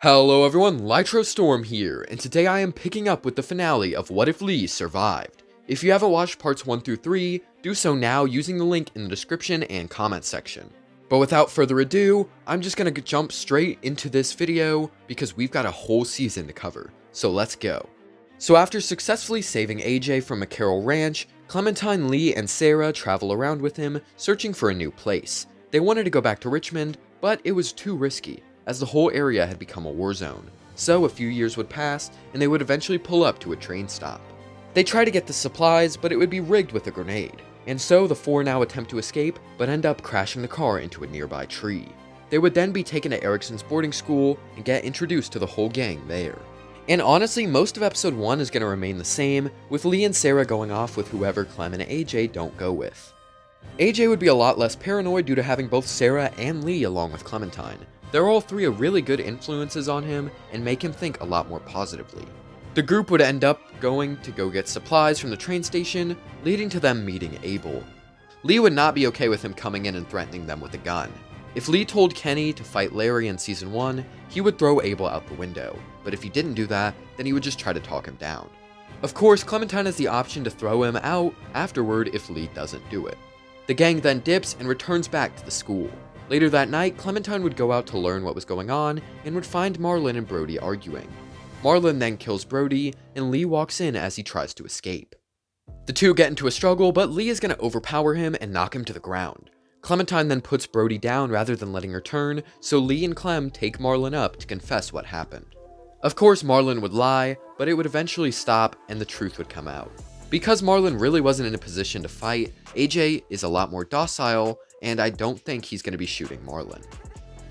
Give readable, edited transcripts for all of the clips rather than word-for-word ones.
Hello everyone, Lytro Storm here, and today I am picking up with the finale of What If Lee Survived. If you haven't watched parts 1 through 3, do so now using the link in the description and comment section. But without further ado, I'm just gonna jump straight into this video because we've got a whole season to cover, so let's go. So after successfully saving AJ from a Carroll ranch, Clementine, Lee, and Sarah travel around with him, searching for a new place. They wanted to go back to Richmond, but it was too risky, as the whole area had become a war zone. So a few years would pass, and they would eventually pull up to a train stop. They try to get the supplies, but it would be rigged with a grenade, and so the four now attempt to escape, but end up crashing the car into a nearby tree. They would then be taken to Erickson's boarding school, and get introduced to the whole gang there. And honestly, most of episode 1 is going to remain the same, with Lee and Sarah going off with whoever Clem and AJ don't go with. AJ would be a lot less paranoid due to having both Sarah and Lee along with Clementine. They're all three really good influences on him and make him think a lot more positively. The group would end up going to go get supplies from the train station, leading to them meeting Abel. Lee would not be okay with him coming in and threatening them with a gun. If Lee told Kenny to fight Larry in season 1, he would throw Abel out the window, but if he didn't do that, then he would just try to talk him down. Of course, Clementine has the option to throw him out afterward if Lee doesn't do it. The gang then dips and returns back to the school. Later that night, Clementine would go out to learn what was going on and would find Marlon and Brody arguing. Marlon then kills Brody, and Lee walks in as he tries to escape. The two get into a struggle, but Lee is going to overpower him and knock him to the ground. Clementine then puts Brody down rather than letting her turn, so Lee and Clem take Marlon up to confess what happened. Of course, Marlon would lie, but it would eventually stop and the truth would come out. Because Marlon really wasn't in a position to fight, AJ is a lot more docile, and I don't think he's going to be shooting Marlon.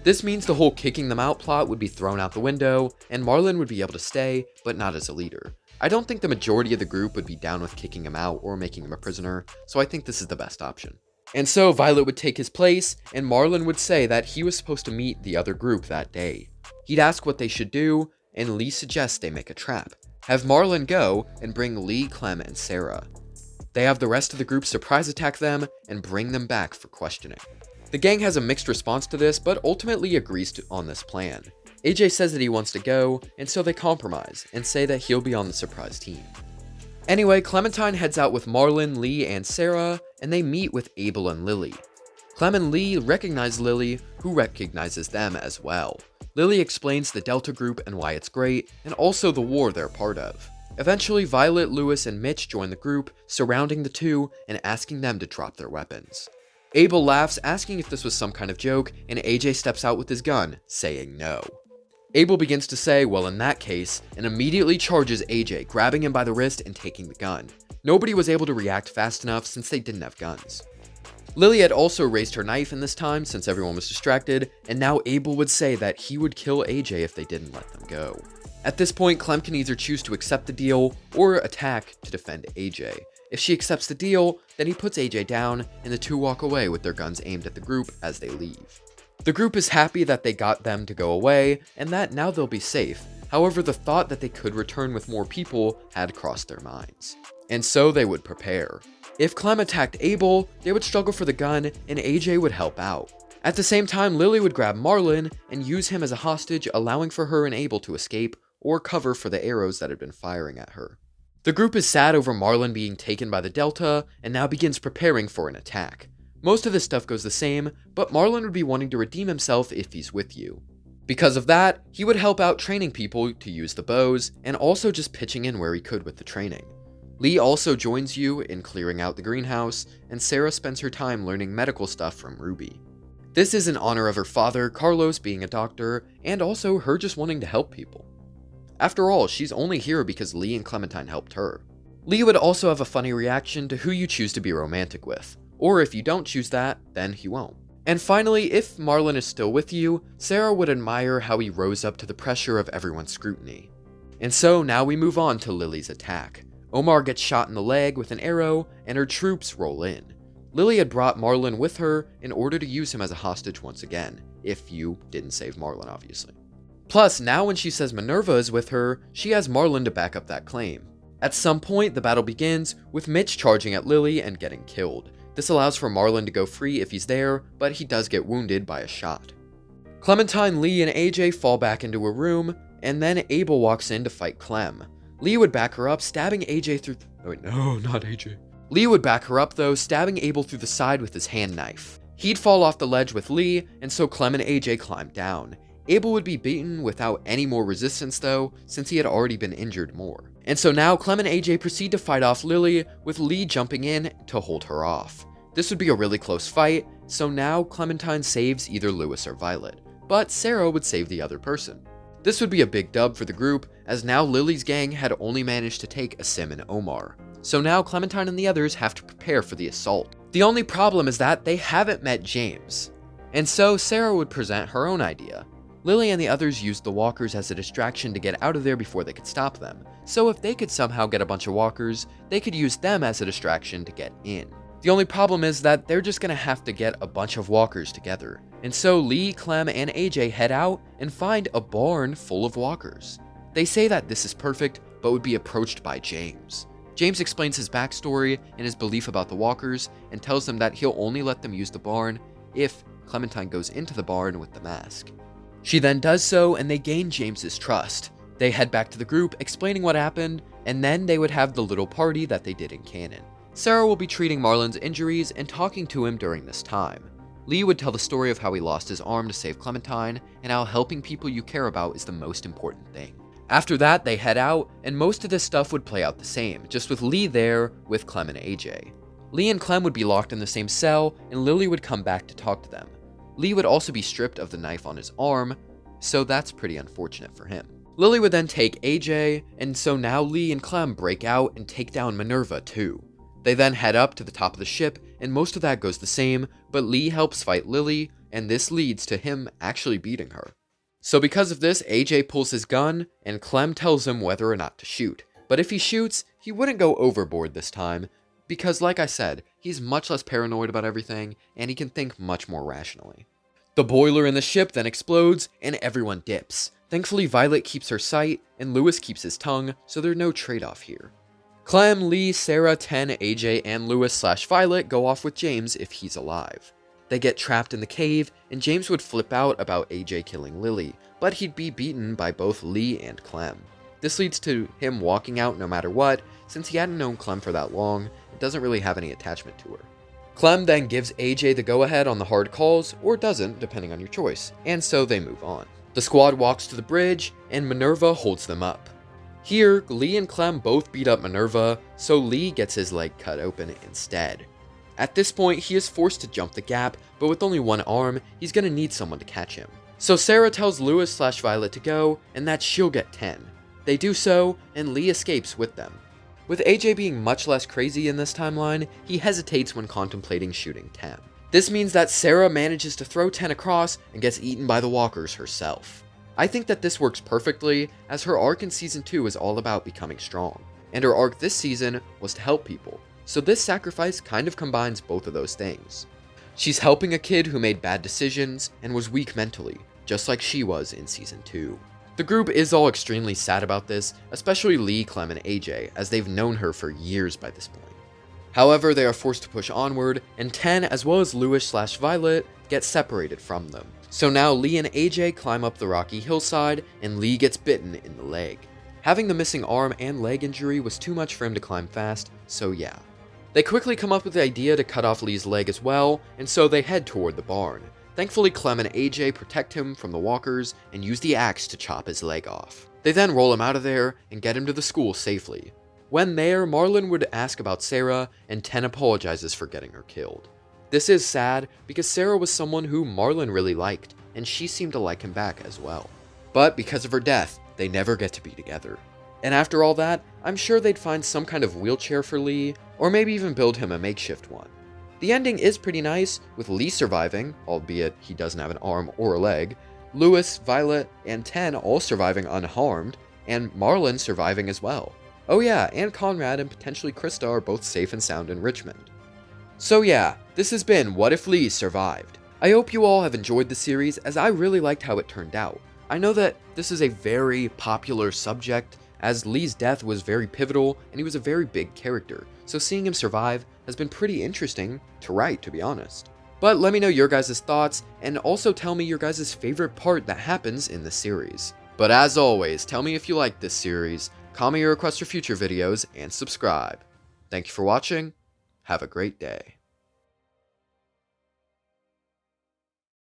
This means the whole kicking them out plot would be thrown out the window, and Marlon would be able to stay, but not as a leader. I don't think the majority of the group would be down with kicking him out or making him a prisoner, so I think this is the best option. And so Violet would take his place, and Marlon would say that he was supposed to meet the other group that day. He'd ask what they should do, and Lee suggests they make a trap. Have Marlon go and bring Lee, Clem, and Sarah. They have the rest of the group surprise attack them and bring them back for questioning. The gang has a mixed response to this, but ultimately agrees on this plan. AJ says that he wants to go, and so they compromise and say that he'll be on the surprise team. Anyway, Clementine heads out with Marlon, Lee, and Sarah, and they meet with Abel and Lily. Clem and Lee recognize Lily, who recognizes them as well. Lily explains the Delta group and why it's great, and also the war they're part of. Eventually, Violet, Lewis, and Mitch join the group, surrounding the two and asking them to drop their weapons. Abel laughs, asking if this was some kind of joke, and AJ steps out with his gun, saying no. Abel begins to say, well, in that case, and immediately charges AJ, grabbing him by the wrist and taking the gun. Nobody was able to react fast enough since they didn't have guns. Lily had also raised her knife in this time since everyone was distracted, and now Abel would say that he would kill AJ if they didn't let them go. At this point, Clem can either choose to accept the deal or attack to defend AJ. If she accepts the deal, then he puts AJ down, and the two walk away with their guns aimed at the group as they leave. The group is happy that they got them to go away, and that now they'll be safe. However, the thought that they could return with more people had crossed their minds. And so they would prepare. If Clem attacked Abel, they would struggle for the gun, and AJ would help out. At the same time, Lily would grab Marlon and use him as a hostage, allowing for her and Abel to escape, or cover for the arrows that had been firing at her. The group is sad over Marlon being taken by the Delta, and now begins preparing for an attack. Most of this stuff goes the same, but Marlon would be wanting to redeem himself if he's with you. Because of that, he would help out training people to use the bows, and also just pitching in where he could with the training. Lee also joins you in clearing out the greenhouse, and Sarah spends her time learning medical stuff from Ruby. This is in honor of her father, Carlos, being a doctor, and also her just wanting to help people. After all, she's only here because Lee and Clementine helped her. Lee would also have a funny reaction to who you choose to be romantic with, or if you don't choose that, then he won't. And finally, if Marlon is still with you, Sarah would admire how he rose up to the pressure of everyone's scrutiny. And so now we move on to Lily's attack. Omar gets shot in the leg with an arrow, and her troops roll in. Lily had brought Marlon with her in order to use him as a hostage once again, if you didn't save Marlon, obviously. Plus, now when she says Minerva is with her, she has Marlon to back up that claim. At some point, the battle begins, with Mitch charging at Lily and getting killed. This allows for Marlon to go free if he's there, but he does get wounded by a shot. Clementine, Lee, and AJ fall back into a room, and then Abel walks in to fight Clem. Lee would back her up, stabbing AJ through... Oh wait, no, not AJ. Lee would back her up though, stabbing Abel through the side with his hand knife. He'd fall off the ledge with Lee, and so Clem and AJ climbed down. Abel would be beaten without any more resistance though, since he had already been injured more. And so now Clem and AJ proceed to fight off Lily, with Lee jumping in to hold her off. This would be a really close fight, so now Clementine saves either Lewis or Violet, but Sarah would save the other person. This would be a big dub for the group, as now Lily's gang had only managed to take Asim and Omar. So now Clementine and the others have to prepare for the assault. The only problem is that they haven't met James, and so Sarah would present her own idea. Lily and the others used the walkers as a distraction to get out of there before they could stop them, so if they could somehow get a bunch of walkers, they could use them as a distraction to get in. The only problem is that they're just gonna have to get a bunch of walkers together, and so Lee, Clem, and AJ head out and find a barn full of walkers. They say that this is perfect, but would be approached by James. James explains his backstory and his belief about the walkers, and tells them that he'll only let them use the barn if Clementine goes into the barn with the mask. She then does so, and they gain James's trust. They head back to the group, explaining what happened, and then they would have the little party that they did in canon. Sarah will be treating Marlon's injuries and talking to him during this time. Lee would tell the story of how he lost his arm to save Clementine, and how helping people you care about is the most important thing. After that, they head out, and most of this stuff would play out the same, just with Lee there with Clem and AJ. Lee and Clem would be locked in the same cell, and Lily would come back to talk to them. Lee would also be stripped of the knife on his arm, so that's pretty unfortunate for him. Lily would then take AJ, and so now Lee and Clem break out and take down Minerva too. They then head up to the top of the ship, and most of that goes the same, but Lee helps fight Lily, and this leads to him actually beating her. So because of this, AJ pulls his gun, and Clem tells him whether or not to shoot. But if he shoots, he wouldn't go overboard this time, because like I said, he's much less paranoid about everything, and he can think much more rationally. The boiler in the ship then explodes, and everyone dips. Thankfully, Violet keeps her sight, and Lewis keeps his tongue, so there's no trade-off here. Clem, Lee, Sarah, Ten, AJ, and Lewis/Violet go off with James if he's alive. They get trapped in the cave, and James would flip out about AJ killing Lily, but he'd be beaten by both Lee and Clem. This leads to him walking out no matter what, since he hadn't known Clem for that long, and doesn't really have any attachment to her. Clem then gives AJ the go-ahead on the hard calls, or doesn't, depending on your choice, and so they move on. The squad walks to the bridge, and Minerva holds them up. Here, Lee and Clem both beat up Minerva, so Lee gets his leg cut open instead. At this point, he is forced to jump the gap, but with only one arm, he's gonna need someone to catch him. So Sarah tells Lewis/Violet to go, and that she'll get 10. They do so, and Lee escapes with them. With AJ being much less crazy in this timeline, he hesitates when contemplating shooting 10. This means that Sarah manages to throw 10 across and gets eaten by the walkers herself. I think that this works perfectly, as her arc in Season 2 is all about becoming strong, and her arc this season was to help people, so this sacrifice kind of combines both of those things. She's helping a kid who made bad decisions and was weak mentally, just like she was in Season 2. The group is all extremely sad about this, especially Lee, Clem, and AJ, as they've known her for years by this point. However, they are forced to push onward, and Ten, as well as Lewis/Violet, get separated from them. So now Lee and AJ climb up the rocky hillside, and Lee gets bitten in the leg. Having the missing arm and leg injury was too much for him to climb fast, so yeah. They quickly come up with the idea to cut off Lee's leg as well, and so they head toward the barn. Thankfully, Clem and AJ protect him from the walkers and use the axe to chop his leg off. They then roll him out of there and get him to the school safely. When there, Marlon would ask about Sarah, and Ten apologizes for getting her killed. This is sad, because Sarah was someone who Marlon really liked, and she seemed to like him back as well. But because of her death, they never get to be together. And after all that, I'm sure they'd find some kind of wheelchair for Lee, or maybe even build him a makeshift one. The ending is pretty nice, with Lee surviving, albeit he doesn't have an arm or a leg, Lewis, Violet, and Ten all surviving unharmed, and Marlon surviving as well. Oh yeah, and Conrad and potentially Krista are both safe and sound in Richmond. So yeah, this has been What If Lee Survived. I hope you all have enjoyed the series, as I really liked how it turned out. I know that this is a very popular subject, as Lee's death was very pivotal, and he was a very big character, so seeing him survive has been pretty interesting to write, to be honest. But let me know your guys' thoughts, and also tell me your guys' favorite part that happens in the series. But as always, tell me if you like this series, comment your requests for future videos, and subscribe. Thank you for watching. Have a great day.